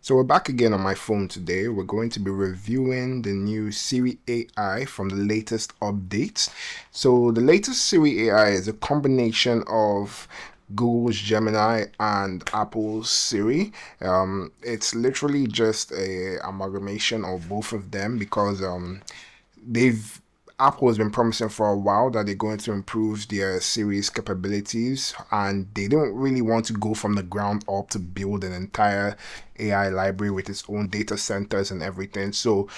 So we're back again on my phone today. We're going to be reviewing the new Siri AI from the latest updates. So the latest Siri AI is a combination of Google's Gemini and Apple's Siri. It's literally just a amalgamation of both of them because they've Apple has been promising for a while that they're going to improve their Siri's capabilities, and they don't really want to go from the ground up to build an entire AI library with its own data centers and everything. So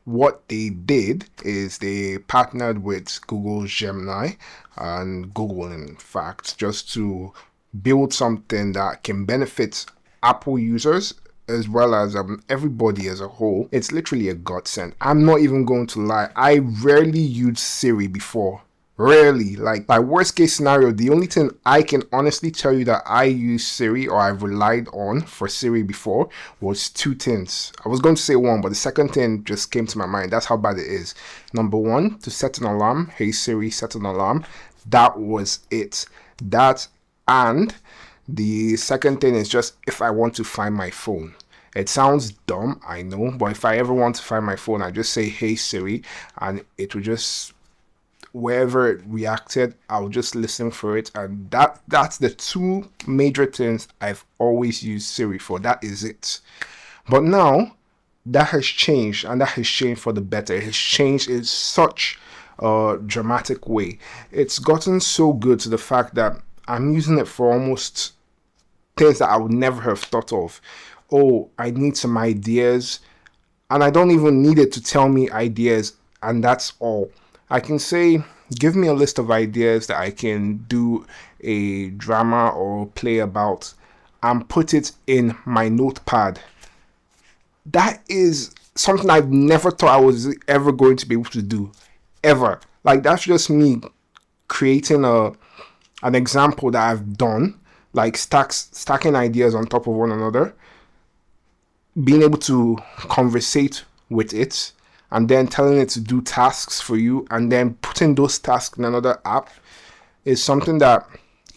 what they did is they partnered with Google's Gemini and Google, in fact, just to build something that can benefit Apple users as well as everybody as a whole. It's literally a godsend. I'm not even going to lie. I rarely used Siri before. Rarely. Like, my worst case scenario, the only thing I can honestly tell you that I use Siri or I've relied on for Siri before was two things. I was going to say one, but the second thing just came to my mind. That's how bad it is. Number one, to set an alarm. Hey Siri, set an alarm. That was it. That, and the second thing is just if I want to find my phone. It sounds dumb, I know, but if I ever want to find my phone, I just say, hey Siri, and it will just, wherever it reacted, I'll just listen for it. And that's the two major things I've always used Siri for. That is it. But now, that has changed, and that has changed for the better. It has changed in such a dramatic way. It's gotten so good to the fact that I'm using it for almost things that I would never have thought of. Oh, I need some ideas, and I don't even need it to tell me ideas, and that's all. I can say, give me a list of ideas that I can do a drama or play about, and put it in my notepad. That is something I've never thought I was ever going to be able to do, ever. Like, that's just me creating an example that I've done, like stacking ideas on top of one another, being able to conversate with it, and then telling it to do tasks for you, and then putting those tasks in another app is something that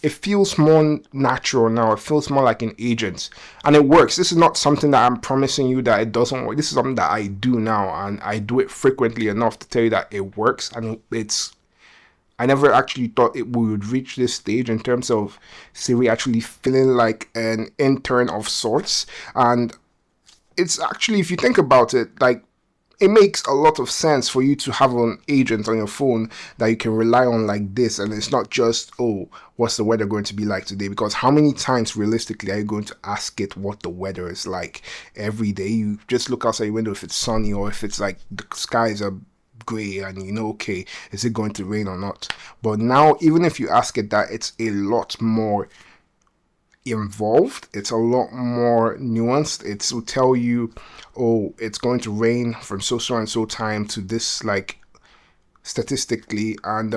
it feels more natural now. It feels more like an agent, and it works. This is not something that I'm promising you that it doesn't work. This is something that I do now, and I do it frequently enough to tell you that it works, and I never actually thought it would reach this stage in terms of Siri actually feeling like an intern of sorts. And it's actually, if you think about it, like, it makes a lot of sense for you to have an agent on your phone that you can rely on like this. And it's not just, oh, what's the weather going to be like today? Because how many times realistically are you going to ask it what the weather is like every day? You just look outside your window if it's sunny, or if it's like the skies are gray, and you know, okay, is it going to rain or not? But now, even if you ask it that, it's a lot more involved. It's a lot more nuanced. It will tell you, oh, it's going to rain from so and so time to this, like, statistically. And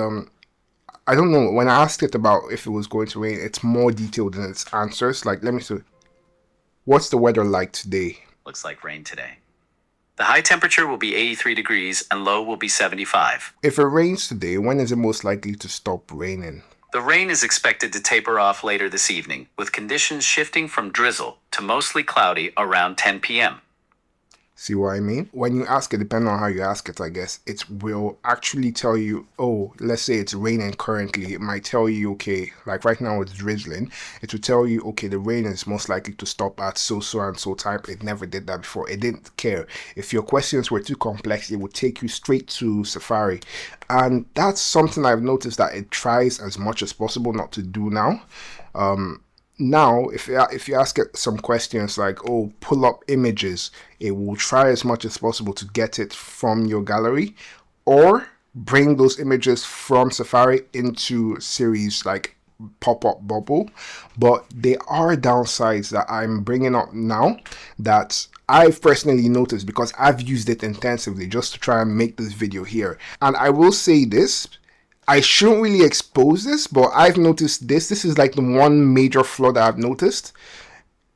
I don't know, when I asked it about if it was going to rain, it's more detailed in its answers. Like, let me see, what's the weather like today? Looks like rain today. The high temperature will be 83 degrees and low will be 75. If it rains today, when is it most likely to stop raining? The rain is expected to taper off later this evening, with conditions shifting from drizzle to mostly cloudy around 10 p.m. See what I mean? When you ask it, depending on how you ask it, I guess, it will actually tell you, oh, let's say it's raining currently. It might tell you, okay, like right now it's drizzling. It will tell you, okay, the rain is most likely to stop at so and so time. It never did that before. It didn't care. If your questions were too complex, it would take you straight to Safari. And that's something I've noticed that it tries as much as possible not to do now. Now, if you ask it some questions like, oh, pull up images, it will try as much as possible to get it from your gallery, or bring those images from Safari into Siri's, like, pop-up bubble. But there are downsides that I'm bringing up now that I've personally noticed because I've used it intensively just to try and make this video here. And I will say this, I shouldn't really expose this, but I've noticed this. This is like the one major flaw that I've noticed.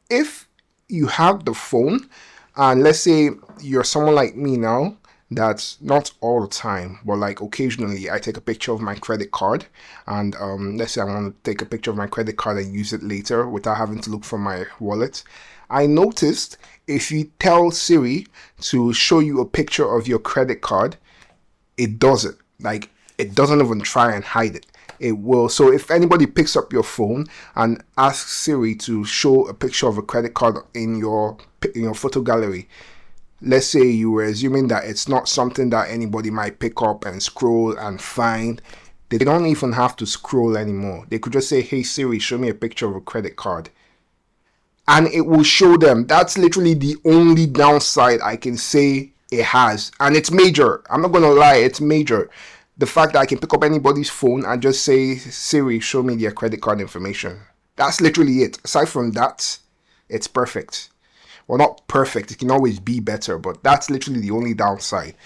If you have the phone, and let's say you're someone like me now, that's not all the time, but like occasionally I take a picture of my credit card, and let's say I want to take a picture of my credit card and use it later without having to look for my wallet. I noticed if you tell Siri to show you a picture of your credit card, it does it. Like, it doesn't even try and hide it. It will. So if anybody picks up your phone and asks Siri to show a picture of a credit card in your photo gallery, let's say you were assuming that it's not something that anybody might pick up and scroll and find, they don't even have to scroll anymore. They could just say, hey Siri, show me a picture of a credit card, and it will show them. That's literally the only downside I can say it has, and it's major. I'm not gonna lie, it's major. The fact that I can pick up anybody's phone and just say, Siri, show me their credit card information. That's literally it. Aside from that, it's perfect. Well, not perfect, it can always be better, but that's literally the only downside.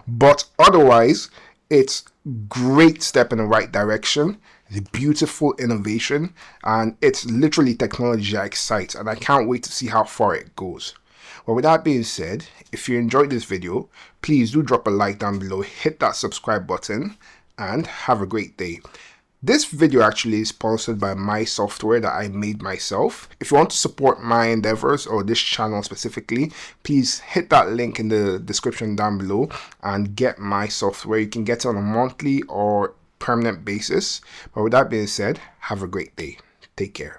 But otherwise, it's great step in the right direction. It's a beautiful innovation, and it's literally technology that excites, and I can't wait to see how far it goes. Well, with that being said, if you enjoyed this video, please do drop a like down below, hit that subscribe button, and have a great day. This video actually is sponsored by my software that I made myself. If you want to support my endeavors or this channel specifically, please hit that link in the description down below and get my software. You can get it on a monthly or permanent basis. But with that being said, have a great day. Take care.